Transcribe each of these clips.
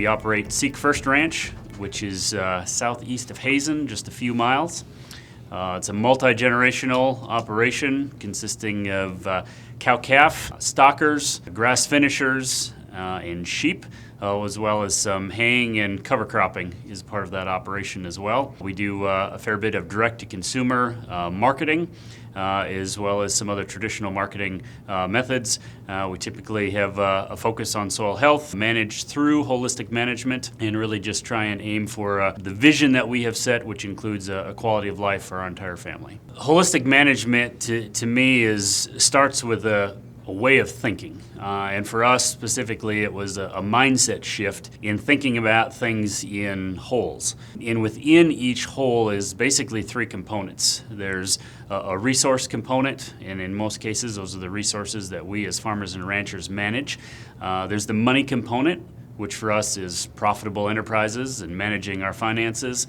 We operate Seek First Ranch, which is southeast of Hazen, just a few miles. It's a multi-generational operation consisting of cow-calf, stockers, grass finishers, and sheep, as well as some haying and cover cropping is part of that operation as well. We do a fair bit of direct-to-consumer marketing, as well as some other traditional marketing methods. We typically have a focus on soil health, managed through holistic management, and really just try and aim for the vision that we have set, which includes a quality of life for our entire family. Holistic management, to me, starts with a way of thinking. And for us specifically, it was a mindset shift in thinking about things in wholes. And within each whole is basically three components. There's a resource component, and in most cases, those are the resources that we as farmers and ranchers manage. There's the money component, which for us is profitable enterprises and managing our finances.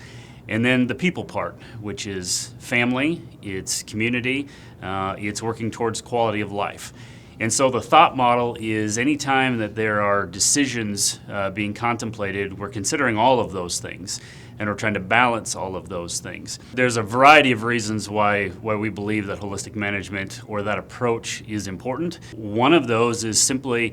And then the people part, which is family, it's community, it's working towards quality of life. And so the thought model is anytime that there are decisions being contemplated, we're considering all of those things, and we're trying to balance all of those things. There's a variety of reasons why we believe that holistic management or that approach is important. One of those is simply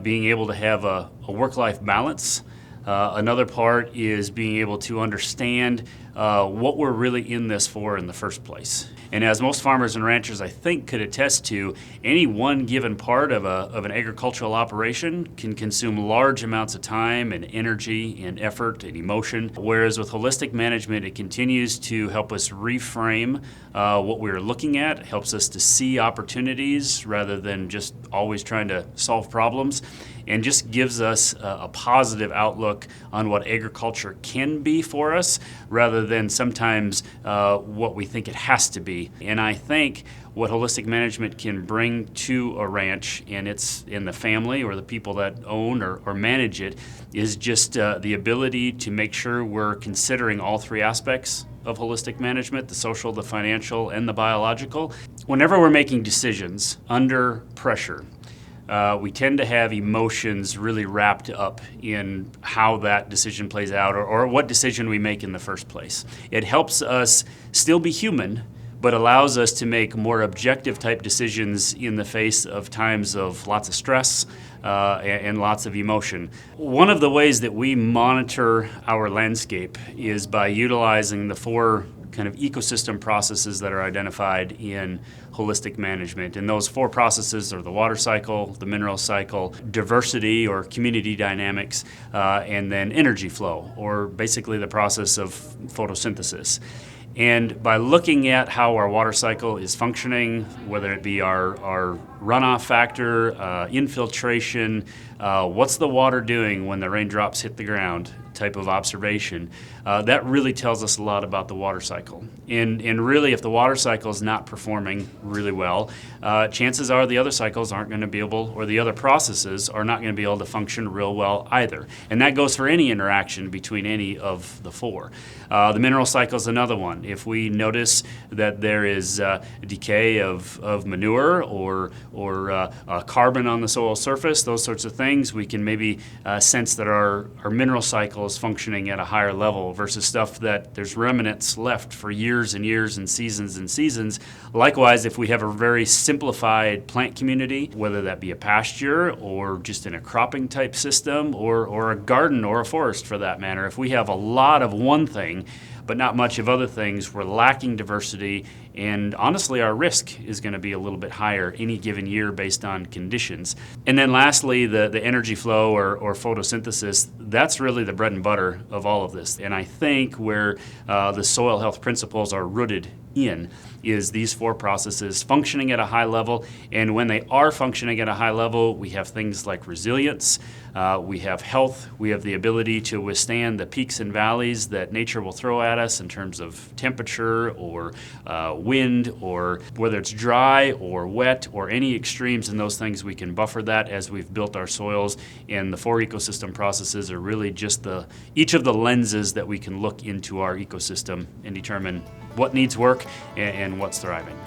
being able to have a work-life balance. Another part is being able to understand what we're really in this for in the first place. And as most farmers and ranchers, I think, could attest to, any one given part of an agricultural operation can consume large amounts of time and energy and effort and emotion, whereas with holistic management, it continues to help us reframe what we're looking at, helps us to see opportunities rather than just always trying to solve problems, and just gives us a positive outlook on what agriculture can be for us rather than sometimes what we think it has to be. And I think what holistic management can bring to a ranch, and it's in the family or the people that own or manage it, is just the ability to make sure we're considering all three aspects of holistic management: the social, the financial, and the biological. Whenever we're making decisions under pressure, we tend to have emotions really wrapped up in how that decision plays out or what decision we make in the first place. It helps us still be human, but allows us to make more objective type decisions in the face of times of lots of stress and lots of emotion. One of the ways that we monitor our landscape is by utilizing the four kind of ecosystem processes that are identified in holistic management. And those four processes are the water cycle, the mineral cycle, diversity or community dynamics, and then energy flow, or basically the process of photosynthesis. And by looking at how our water cycle is functioning, whether it be our runoff factor, infiltration, what's the water doing when the raindrops hit the ground type of observation, that really tells us a lot about the water cycle. And really, if the water cycle is not performing really well, chances are the other cycles aren't going to be able, or the other processes are not going to be able to function real well either. And that goes for any interaction between any of the four. The mineral cycle is another one. If we notice that there is decay of manure or carbon on the soil surface, those sorts of things, we can maybe sense that our mineral cycle is functioning at a higher level versus stuff that there's remnants left for years and years and seasons. Likewise, if we have a very simplified plant community, whether that be a pasture or just in a cropping type system or a garden or a forest for that matter, if we have a lot of one thing but not much of other things, we're lacking diversity, and honestly our risk is going to be a little bit higher any given year based on conditions. And then lastly, the energy flow or photosynthesis, that's really the bread and butter of all of this. And I think where the soil health principles are rooted in is these four processes functioning at a high level. And when they are functioning at a high level, we have things like resilience, we have health, we have the ability to withstand the peaks and valleys that nature will throw at us in terms of temperature or wind, or whether it's dry or wet or any extremes in those things, we can buffer that as we've built our soils. And the four ecosystem processes are really just each of the lenses that we can look into our ecosystem and determine what needs work and what's thriving.